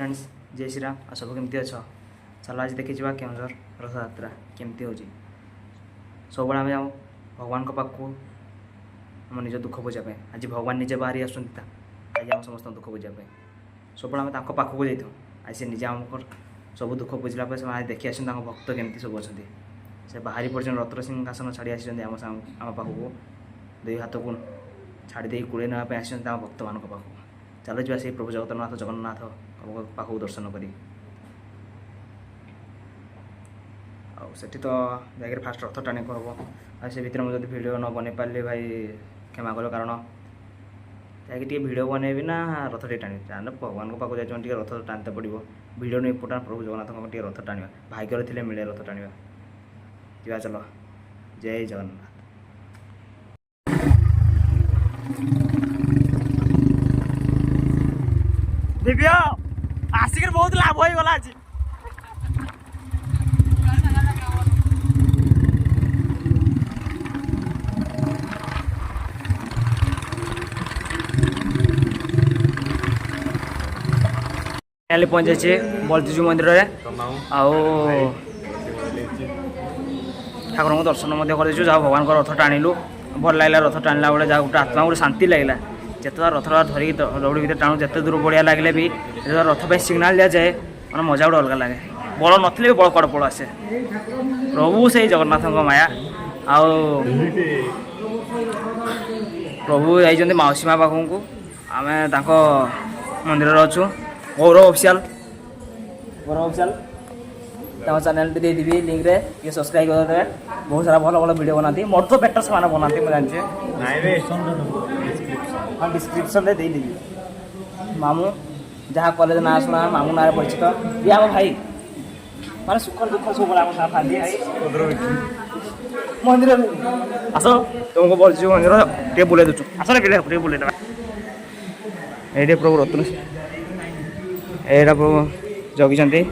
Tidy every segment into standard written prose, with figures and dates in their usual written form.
Friends जय श्री राम आ सब केमती अछ चलो आज देखी जा केउझर रथयात्रा केमती हो सब आम जाऊँ भगवान पाखु आम निज दुख बुझापी आज भगवान निजे बाहरी आसुँच आज आम समस्त दुख बुझापी सब आम पाखक जाइए आज से निजे आम सब दुख बुझला देखी आस भक्त केमती सब अच्छा से बाहरी पर्यटन रथर सिंहासन छाड़ी आम पाखक दुई हाथ को छाड़ी दे कूड़े नापी आस भक्त मान पाखक चलो जा से प्रभु जगन्नाथ जगन्नाथ पाखक दर्शन करी आठी तो जाकर फास्ट रथ टाणी को हम आ से भितर मुझे वीडियो न बन पारे भाई क्षमा कर कारण जाकि वीडियो बनैबी ना रथ टे टाणी जाने भगवान पाक जाए रथ टाणते पड़ो वीडियो नहीं इम्पोर्टाट प्रभु जगन्नाथ रथ टाणा भाग्य थे मिले रथ टाणा जा चलो जय जगन्नाथ। दिव्य आसिक बहुत लाभ हो गला आज पहुँचे बलतीजू मंदिर में ठाकुर को दर्शन कर जहाँ भगवान को रथ टाणिलु भल लगे रथ टाणला बेले जहाँ गोटे आत्मा गोटे शांति लगला जिते रथ धरिक दौड़ी भर टाणु जिते दूर बढ़िया लगे भी रथ पे सिग्नाल दि जाए मैं मजा गोटे अलग लगे बल नी बल कड़ पड़ आसे प्रभु से जगन्नाथ माया आउ प्रभु जाइए मौसी माँ पाखक को आम मंदिर अच्छु गौरव ऑफिशियल चैनल दे देवी लिंक रे ये सब्सक्राइब कर देवे बहुत सारा भल भल वीडियो बनाती मोर तो बेटर से बनाती मुझे जानचे हाँ डिस्क्रिप्शन दे देवी मामू जहाँ कॉलेज ना शुणा मामू ना परिचित ये आम भाई माने सुख दुख सब आम साथ खाती मंदिर आस तुमको बोलूँ मंदिर टे बुले दूँ आस टे बुले ये प्रभु रत्न एटा प्रभु जगी जगती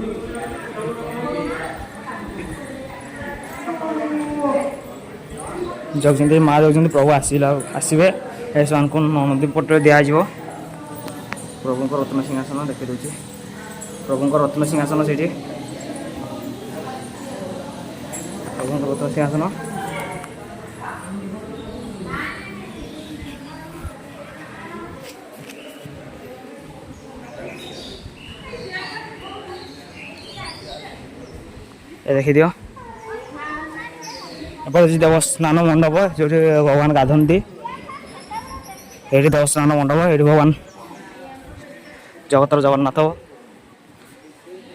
माँ जगती प्रभु आसवे ऐसा को नदी पटे दिज प्रभु रत्न सिंहासन देखी दूसरी प्रभु रत्न सिंहासन से प्रभु रत्न सिंहासन देखी दियो देव स्नान मंडप जो भगवान गाधंती ये देव स्नान मंडप ये भगवान जगतर जगन्नाथ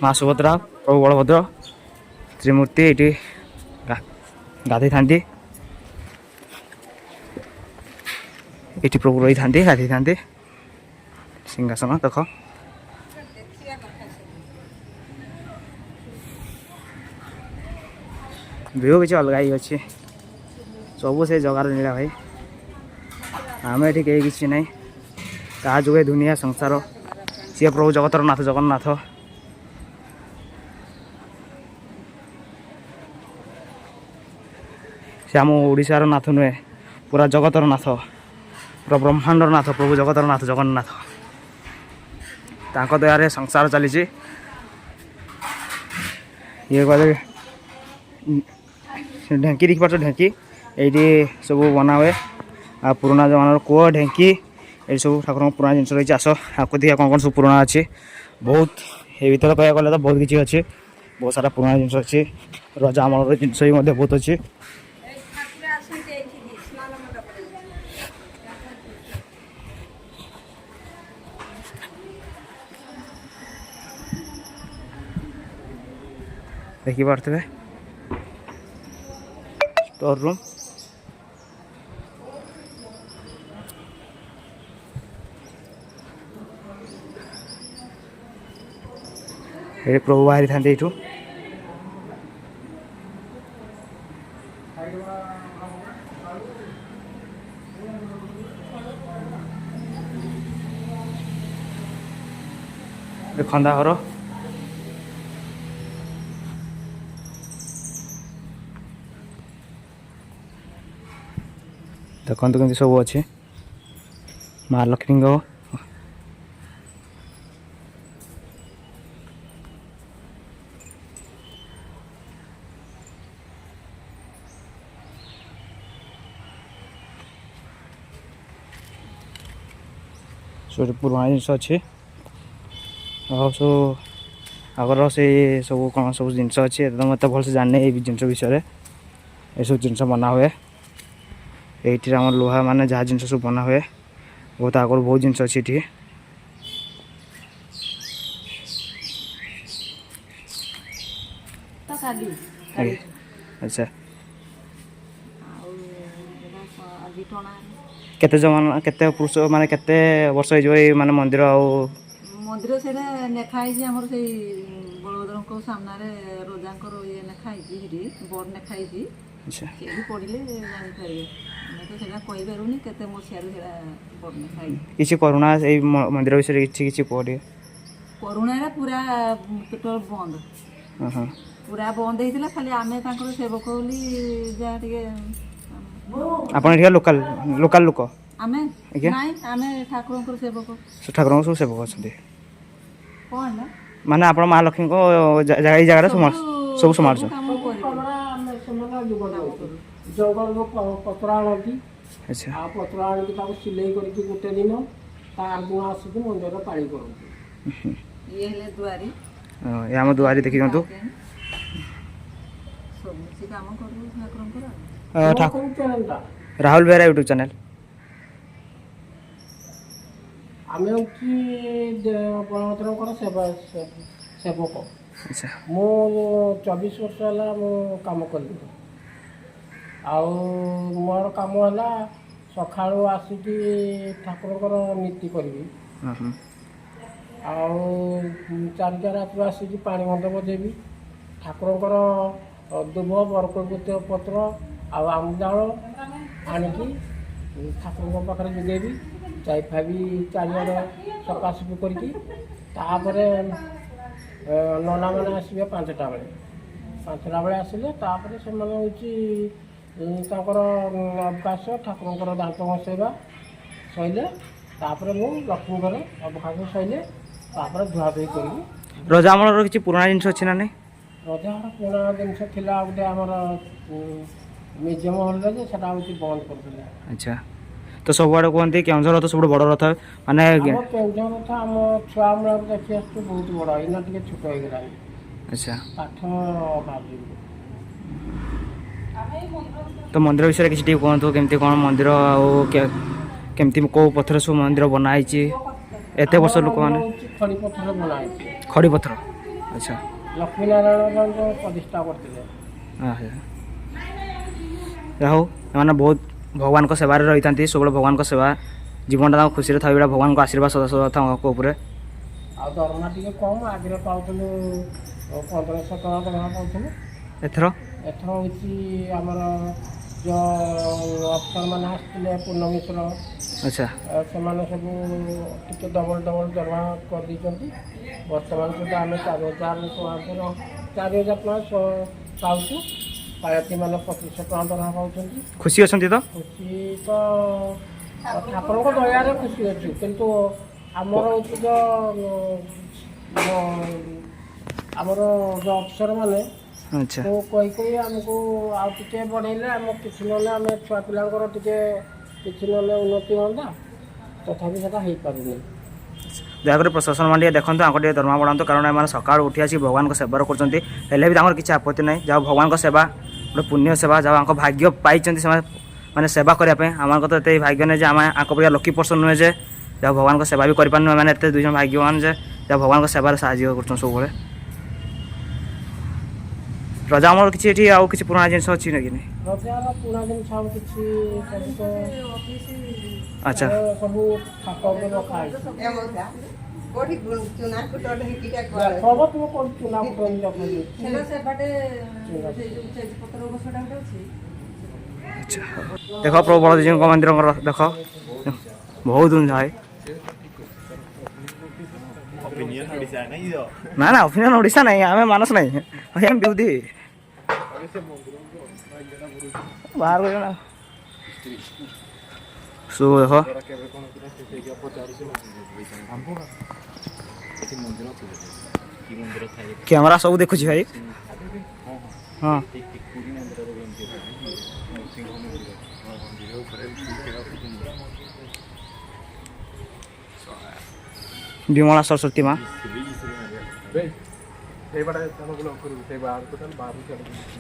माँ सुभद्रा प्रभु बलभद्र त्रिमूर्ति ये गाधे था ये प्रभु रही था गाधे था सिंहासन देख व्यू किसी अलग ही अच्छे सब से जगार नीला भाई आम ये किसी ना ता जुगे दुनिया संसार सी प्रभु जगतर नाथ जगन्नाथ सी आम ओडार नाथ नुहे पूरा जगतर नाथ पूरा ब्रह्मांडर नाथ प्रभु जगतर नाथ जगन्नाथ तांको दयारे संसार चली ये कहले ढेंकी देखी पार्छ ढेंकी ये सब बना हुए आ पुराना जमानार कूह ढेंकी ये सब ठाकुर पुराना जिन रही आस आपको देखिए कौन कौन सब पुराना अच्छे बहुत ये भर कह गले तो बहुत किसी अच्छे बहुत सारा पुराना जिन अच्छे रजा अमल जिनस भी बहुत अच्छे देखी पारे स्टोर रूम ये प्रभु बाहरी था ये खंदा घर देखो कमी सब अच्छे माँ लक्ष्मी सो पुराना जिनस अच्छे सो आगर से सब कौन सब जिनस अच्छे तो मत भलसे जाने ये जिनस विषय ये सब जिनस बना हुए ये आम लुहा मान जहाँ जिनस सब बना हुए बहुत आगर बहुत जिनस अच्छी ये अच्छा केते जमाना केते पुरुष माने केते वर्ष हो माने मंदिर आ मंदिर से नेखाई आमर से बलभद्र सामने रोजांकर ये नेखाई बोर्ड नेखाई अच्छा पढ़ले जापर तो से कहीपरूनी के मसीह बोर्ड नेखाई किसी करुणा मंदिर विषय किसी कह करुणा पूरा टोटल बंद पूरा बंद होता खाली आम सेवक बोली जहाँ टे आपन लोकल लोकल लोक आम नाई आम ठाकुर सेवक ठाकुर सब सेवक अच्छा कौन माने आप महालक्ष्मी को जगह सब समाज पत्र आनती अच्छा पत्र आनिक सिलाई करके गोटे दिन आगुआ आसिक मंदिर पाणी करती ये दुआरी ये आम दुआरी देखी दिखाँ सब मिसी काम करू ठाकुर राहुल बेहरा यूट्यूब चैनल आम बलभद्र सेवक अच्छा मु 24 वर्ष है मु कम कली मोर कम है सका आसिक ठाकुर नीति करी चारिटा रात आसिक पानी बंद बजेबी ठाकुर दुब बरकत पत्र आमजाल आणिकी ठाकुर पाखे जुगेबी चाइफा भी चारिआड सफासफी करपर नना मैंने आसवे 5टा बेले 5टा बेले आसिले से अवकाश ठाकुर दांत घसैबा सैले मु लक्ष्मी अवकाश सैले धुआधुई करी रजामल किसी पुराना जिन अच्छी ना नहीं रजार पुराना जिनस था गोटे आमर म्यूजियम हल से बंद कर अच्छा तो सब आड़े कहते केउझर रथ सब बड़ रथ माने केउझर रथ आम छुआ मूल देखी आस बहुत बड़ इना टे छोट हो गला अच्छा पाठ अभाव तो मंदिर विषय किसी कहतु केमती कौन मंदिर केमती कौ पत्थर सब मंदिर बनाई एत वर्ष लोक मैंने खड़ी पत्थर बनाई खड़ी पत्थर अच्छा लक्ष्मी नारायण प्रतिष्ठा करते हो मैंने बहुत भगवान को सेवार रही था सब भगवान को सेवा जीवन टाइम खुशी था भगवान को आशीर्वाद सदा सदा था दरमा टे कम आगे पाऊलु 1500 टका दरमा पाऊलु एथर एथर हूँ आमर जो अफसर मैंने आसते पूर्ण मिश्र अच्छा से सब टे डबल डबल दरमा कर दी बर्तमान सुधा आम 4000 टका पाऊँ पायती मैंने 2500 टका दरमा पाँच खुशी अच्छा तो खुशी तो ठाकुर दयार खुशी अच्छी किंतु आमर हूँ जो आमर जो अफसर मैंने अच्छा तो कही आमको आगे बढ़ेले आम कि ना आम छुआ पिलांकर कि ना उन्नति हाँ तथापि से हो पारे दयाकर प्रशासन मैंने देखते टे दरमा बढ़ातु कारण एम सका उठी आसी भगवान को सेवा कर किसी आपत्ति ना जहाँ भगवान को सेवा गोटे पुण्य सेवा जहाँ भाग्य पाई माने सेवा करने आम तो ये भाग्य नहीं आम आगे लकी पर्सन नुहे जे जहाँ भगवान को सेवा भी करें मैंने एत 2 जन भाग्यवान जे जहाँ भगवान को सेवार साहय कर सब रजा आम किसी आउ किसी पुराना जिन अच्छी ना कि रजार पुरा जिन अच्छा सब ठाक रखा अच्छा देख प्रभु बलदेव जी मंदिर देख बहुत ऊंचा है ना ना ओपिनियन ओडिशा नहीं आम मानस नहीं हम बिउदी बाहर ना सो देख कैमरा सब देखुची भाई हाँ विमला सरस्वती माँ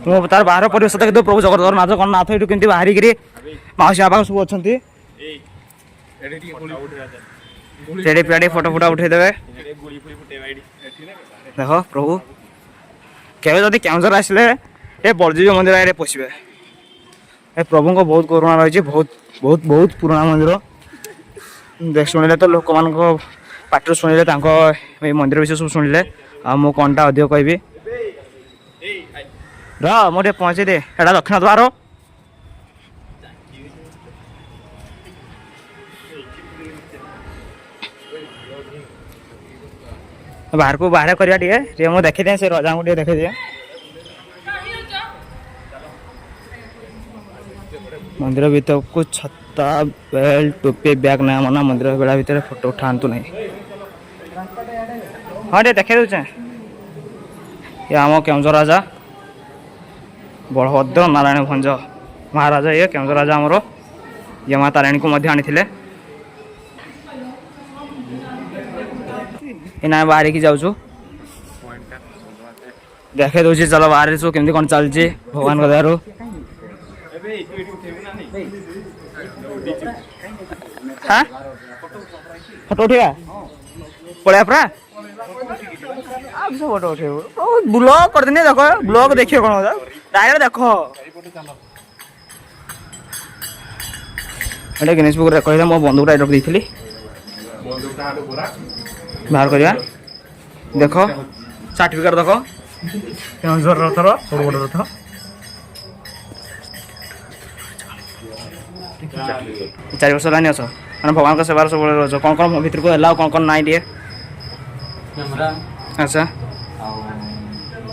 तुम तार बाहर परिवेश देखो प्रभु जगत नाथ जगन्नाथ ये कमी बाहर मौसी बापा सब अच्छा टेढ़ी पेढ़ी फोटो फोटो उठेदेवे देख प्रभु केवे जदि केउझर आसले ये बलजीव मंदिर आगे पशिबे ए प्रभु को बहुत करुणा रही बहुत बहुत बहुत पुराना मंदिर देख शुणिले तो लोक मान पाटर शुणिले मंदिर विषय सब शुणिले आ मु कौनटा अधिक कहबी मुझे पहुँचे दे एटा दक्षिण द्वार बाहर को बाहर करिया टे मुझे देखी दिए से रजा को देखे दिए मंदिर भीतर को छत्ता बेल्ट टोपी बैग ना मना मंदिर बेड़ा भीतर फोटो उठातु नहीं हाँ टे देखे दूचे ये आम केउझर राजा बलभद्र नारायण भंज महाराजा ये केउझर राजा आमर ये माँ तारिणी को आनी इना बाहर की जाऊँ देखे दूसरी चलो बाहर सब केमती कौन चलती भगवान दयार हाँ फोटो उठा पड़ा पूरा फोटो उठे ब्लॉग कर देने देखो ब्लॉग देखिए कौन डायरेक्ट देखो एटा गिनीज बुक रे कहले मो बंदूकटा रख देइथिली बाहर करिया देखो सर्टिफिकेट देखो केउझर रथर सब बड़ रथ 4 वर्ष लानी अस मैंने भगवान का सेवार सब रह कौन कौन भीतर को है कौन कौन नाई दिए कैमरा अच्छा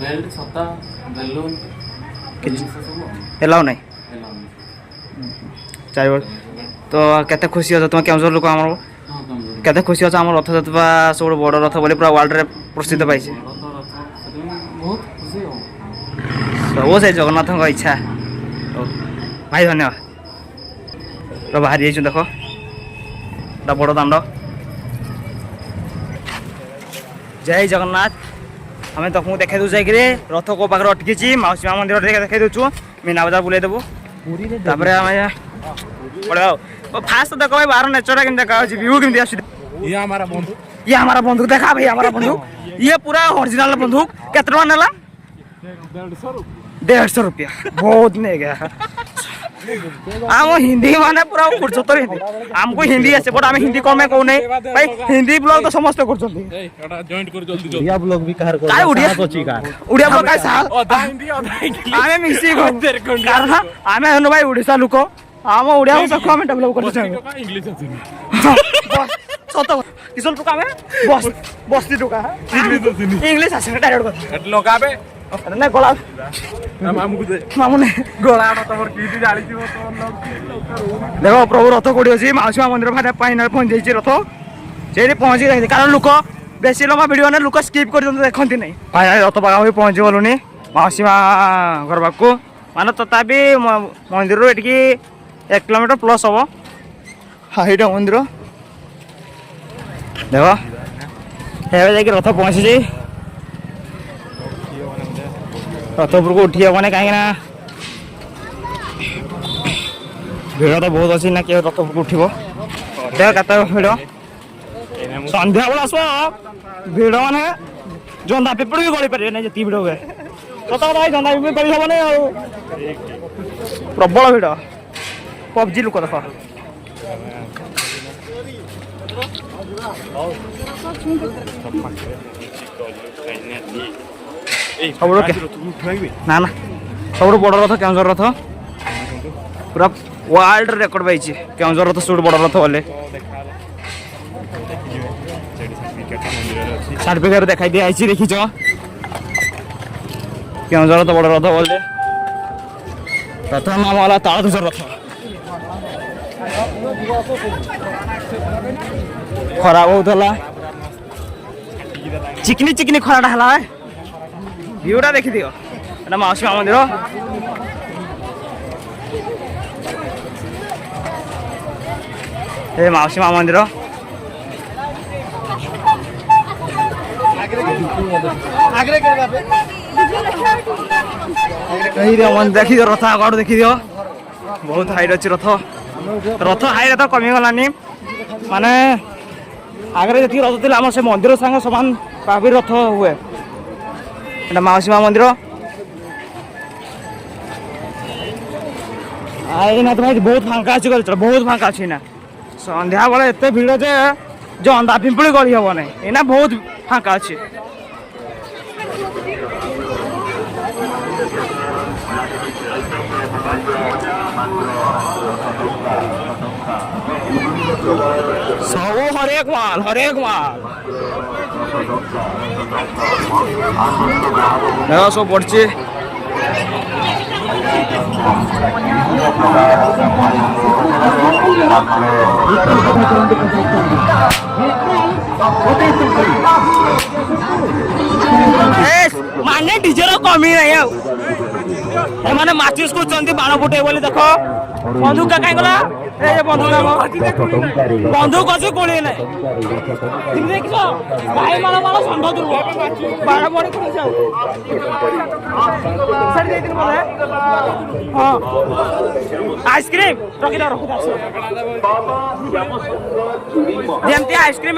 बेल्ट छता बेलून एलाउ नहीं 4 वर्ष तो केते खुशी हो तुम केउझर लोक आम केते खुशी हो आम रथ जात्रा सब बड़ रथ बोली पूरा वर्ल्ड रे प्रसिद्ध पाई बहुत खुशी हो सब से जगन्नाथ इच्छा भाई धन्यवाद तो बाहर जाइए देख बड़ दाण्ड जय जगन्नाथ आम तुमको देखा दूँ जाकि रथ को पाखे अटकी मौसी माँ मंदिर देखा दूँ मीना बजार बुले देवु पड़ा फास्ट देख भाई बाहर नेचर के देखा व्यू केमती आस ये हमारा बंदूक देखा भाई हमारा बंदूक ये पूरा ओरिजिनल बंदूक केते टका नेला 150 रुपया बहुत नहीं गया आम हिंदी माने पूरा फुर्सतर हिंदी हमको हिंदी आसे बट आम हिंदी कम कहू नहीं भाई हिंदी ब्लॉग तो समस्त उड़िया ब्लॉग का साल आमे मिसी कारण आमे हनु भाई ओडिसा लोक आम ओडिया भाषा को आम डेवलप कर इंग्लिश सत किसल टुका में बस्ती टुका इंग्लिश आसे डायरेक्ट लगाबे ना गला मामुने गला तमर की जाली जीव तो देखो प्रभु रथ कोड़ी अच्छी मौसी माँ मंदिर भाई फाइनाल पहुंच जाइए रथ से पहुंची जाए कारण लोक बेसी लम्बा वीडियो ने लोक स्किप कर देखती नहीं भाई रथ पाखा पहुंची गलुनी मौसी माँ घर पाक मान तथापि मंदिर एटिकी 1 किलोमीटर प्लस हम हाँ यहाँ मंदिर देख ये रथ पहुंची जाए रथ उपर को उठी हेबने कहीं भिड़ तो बहुत अच्छी ना किए रथ उपर उठो देख कत भिड़ सन्ध्या बेला आस भिड़ मैंने जंदा पिपड़ भी गली पारे जी भिड़ हुए सत कथा जंदा पिपड़ गली हेबनी प्रबल भिड़ पबजी लोक देख ना ना सब बड़ रथ केउझर रथ पूरा वर्ल्ड रेकर्ड पाई केउझर रथ सब बड़ रथ बोले सर्टिफिकेट देखा दिखाई देखीच केउझर रथ बड़ रथ बोले रथ नाम है तालध्वज रथ खरा बहुत है चिकनी चिकनी खराटा है व्यूटा देखी दियो एटा मौसी माँ मंदिर ये मौसी माँ मंदिर देखी दियो रथ आगड़ देखी दियो बहुत हाइट अच्छी रथ रथ हाइट तो कमी गलानी माने आगे जी रथ थी आम से मंदिर सांगे समान पापी रथ हुए माउसी माँ मंदिर ना तो भाई बहुत फांका अच्छी गल बहुत फांका अच्छी ना संध्या बेले एत भिड़ जे जो अंधा पिंपड़ी गली हम ना एना बहुत फांका अच्छी सब हरेक माल सब पड़े माने डीजे कमी नहीं मैंने माचिस को बाण फुटे बोली देख बंदूक कहीं गला बंदूक अच्छे कोड़े ना देख भाई माला माला षंढ दुर्ग बाण पड़े हाँ आइसक्रीम रखी जमती आइसक्रीम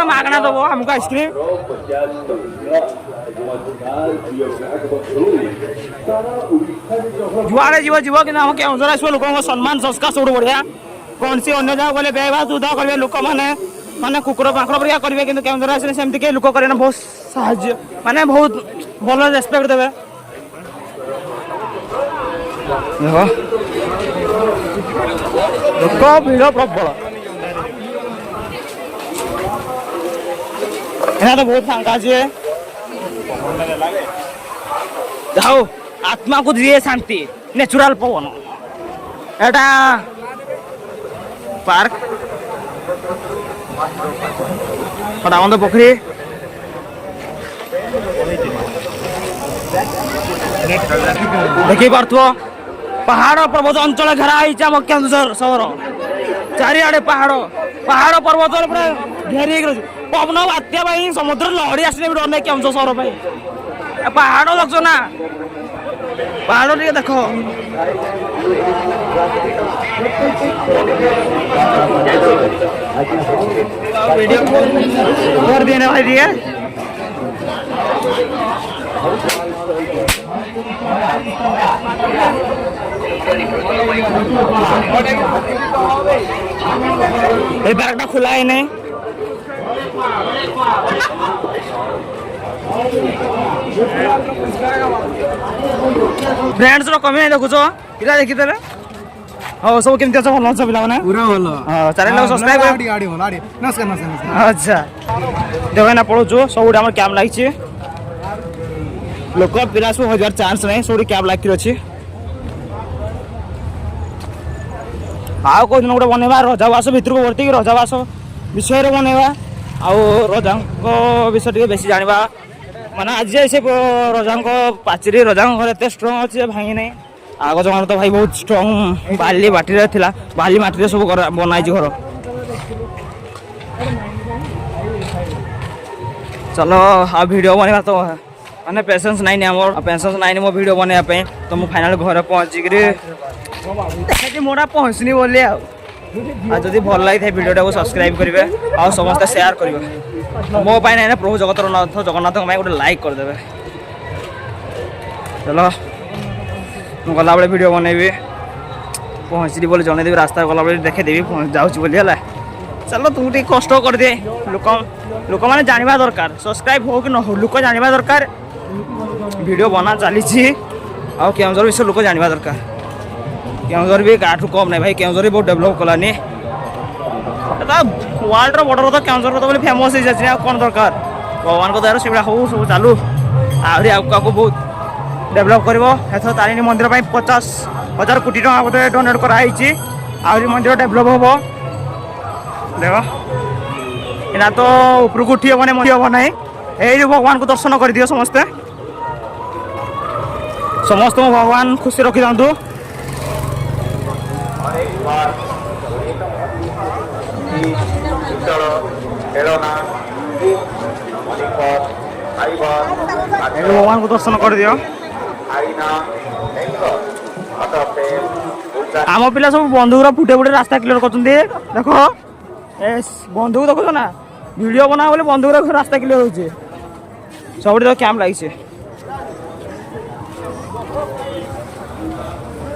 मागना दब हमको आइसक्रीम जुआड़े जीव जीव कि केउझर आस लोक सम्मान संस्कार सब बढ़िया कौन सी अन्य जगह गले बेवा सुधा करेंगे लोक मैंने माने कुकुर पाखड़ परिया करेंगे कि केउझर आसने सेमती के लोक करें बहुत साहाଯ୍य माने बहुत भल रेस्पेक्ट देवे लोक भिड़ प्रबल यहाँ तो बहुत फांका अच्छे जाओ आत्मा को दिए शांति नेचुरल पवन एटा पार्क पटाबंध पोखरी देखी पार्थ्व पहाड़ पर्वत अंचल घेरा आम केन्दुझर सहर चारिआडे पहाड़ पहाड़ पर्वत पूरा घेरी पवन बात्या समुद्र लहड़ी आसने भी डर नहीं केन्दुझर सहर पहाड़ लग्छ ना पहाड़ टे देख वीडियो कर दिए ना भाई दिए बैगटा खुला है नहीं फ्रेंड्स कमी नहीं देखुच पिला देखी देले हाँ सब केमती अच्छा भल अच्छा पिला पूरा भल चैनल सब्सक्राइब अच्छा देख ना पढ़ु सब आम कैंप लगी लोक पिला सब हजार चांस नहीं सब कैंप लगी अच्छी आउ कौ दिन गोटे बनवा रजावास भितर को भर्ती रजावास विषय बनवा आउ रजा विषय टे बेसी जाना माने आज से रजा पाचेरी रजा घर एत स्ट्रंग अच्छे भांगी नहीं आग जमाना तो भाई बहुत स्ट्रंग बाली माटी बाली माटी सब बनाई घर चलो आ वीडियो बनवा तो मैंने पेशेंस नाइन आम पेशेंस नाइन मो वीडियो बनवाई तो मुझे फाइनाल घर पहुँचिक मोटा पहुँचनी बोली आदि भल लगी था वीडियो को सब्सक्राइब करेंगे आ समस्त शेयर करेंगे मो पाई ना प्रभु जगतरनाथ जगन्नाथ गोटे लाइक करदे चलो गला बेले वीडियो बनैबी पहुँची बोली जनईदेवी रास्ता गला बेले देखदेवी जाऊँगी बोली है चलो तुमको कष्ट कर दिए लोक मैंने जानवा दरकार सब्सक्राइब हो कि न हो लोक जानवा दरकार वीडियो बना चली केउझर विषय लोक जानवा दरकार केउझर भी गाठू कम नहीं भाई केउझर भी बहुत डेभलप कलानी वर्ल्ड बड़र तो केउझर तो फेमस हो जाए कौन दरकार भगवान को दयार से हो सब चालू आहरी आगे बहुत डेभलप कर तारिणी मंदिर 50,000 कोटी टका बोधे डोनेट कराई आहरी मंदिर डेभलप हम देख एना तो ऊपर को उठी हम ना यही भगवान को दर्शन कर दियो समस्ते समस्त भगवान खुशी रखी था भगवान को दर्शन कर दियो आम पिला सब बंधुक फुटे फुटे रास्ता क्लियर कर देख बंधुक देख ना वीडियो बना बोले बंधुक रास्ता क्लियर हो सब तो कैंप लगी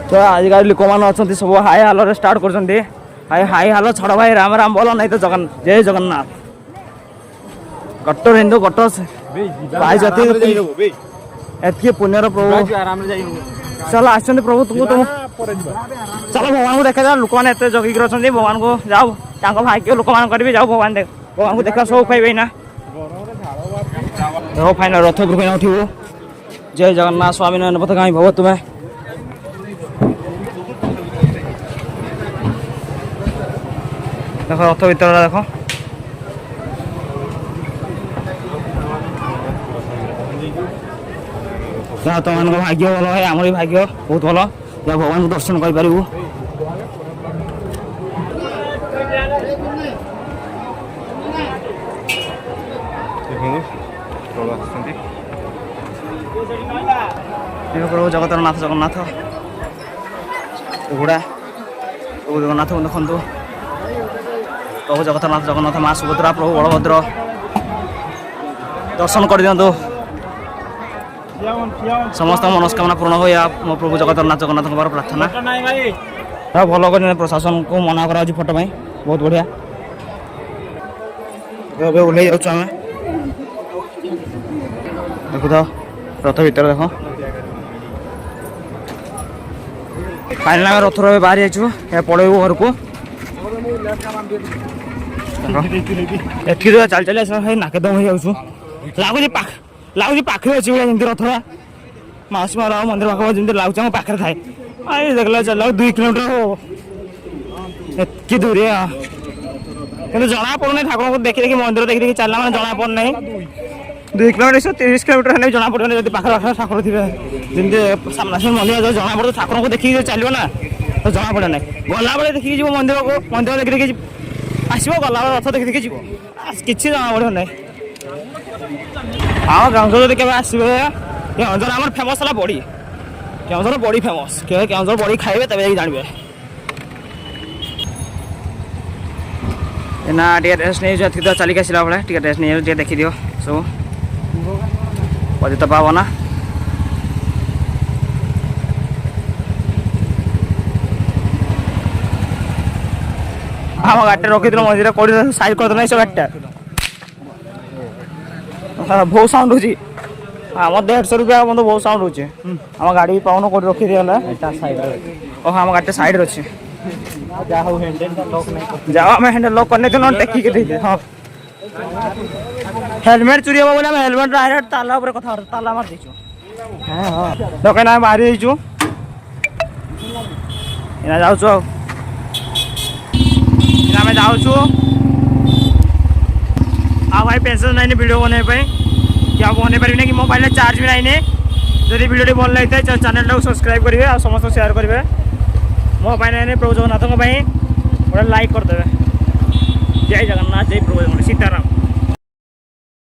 तो आजिकल लोक मैंने अच्छा सब हाई हाल स्टार्ट कर हाई हाल छड़ भाई राम राम बोल नहीं तो जगन जय जगन्नाथ कट्टर हिंदू कट्टर भाई जाती एतकी पुण्यर प्रभु चल आस प्रभु तुमको तुम चलो भगवान को देखा जाओ लोक मैंने एत जगिक अच्छा भगवान को जाओ भाग्य लोक मान करेंगे जाओ भगवान देख भगवान को देखा सब पाइबे ना देखो फाइनल रथ उपर उठू जय जगन्नाथ स्वामी नयन पथ गाई भव तुम्हें देख रथ भर देख तुम भाग्य भल है आम भाग्य बहुत भल जहाँ भगवान को दर्शन कर प्रभु जगतरनाथ जगन्नाथ घोड़ा प्रभु जगन्नाथ को देखु प्रभु जगतरनाथ जगन्नाथ माँ सुभद्रा प्रभु बलभद्र दर्शन कर दिंतु समस्त मनस्कामना पूर्ण हो या मो प्रभु जगतरनाथ जगन्नाथ प्रार्थना भल कर प्रशासन को मना करा फोटो में बहुत बढ़िया ओल्ल जाऊँ देखु तो रथ भर देख फाइनाल आम रथ बाहरी जाइए पलैबू घर को एटी चल चल नाकेदम हो जाऊँ लगुच पाखे अच्छे जमी रथरा मौसी मार मंदिर पाख जमी लगुच आम पाखे थाए देख चल 2 किलोमीटर हो दूर कि जना पड़ना ठाकुर को देखी देखी मंदिर देखी देखी चलना मैंने जना पड़ना 2 किलोमीटर 30 किलोमीटर है जना पड़े जब पाखे पाखे ठाकुर थे जमी सामना सामने मंदिर जो जना पड़े ठाकुर को देखिए चलो ना तो जना पड़े ना गला बेले देखिए जी मंदिर को मंदिर देखी देखी आसो गला रथ देखी देखी जी किसी जना पड़े ना हाँ केउझर जब क्या आसवे केउझर आम फेमस है बड़ी केउझर बड़ी फेमस केउझर बड़ी खाइबे तब जानवे ना रेस्ट नहीं तो चलिक आसला बेले रेस्ट नहीं देखी दियो सब पतित पावना आम गाड़ी रखी मझे कौड़ी साइड करदेना सब गाड़ीटा बहुत साउंड हो आम 150 रुपया मतलब बहुत साउंड हो आम गाड़ी भी पाऊन कौन रखी दिगला ओह आम गाड़ी साइड अच्छे जाओ आम हैंडल लॉक करने तो टेकिक दे हाँ हेलमेट चोरी हम बोले हेलमेट डायरेक्ट ताला कथा ताला मार देचु हाँ हाँ तो कहीं बाहरी जाइचु एना जाऊँ आम जाऊँ भाई पेशेंस नहीं वीडियो बने क्या बने पारे कि मोबाइल चार्ज भी नहीं जब वीडियो भल लगी था चैनल को सब्सक्राइब करेंगे और समस्त शेयर करेंगे मोबाइल नहीं प्रभु जगन्नाथ गोटे लाइक करदे जय जगन्नाथ जय प्रभु जगन्नाथ सीताराम।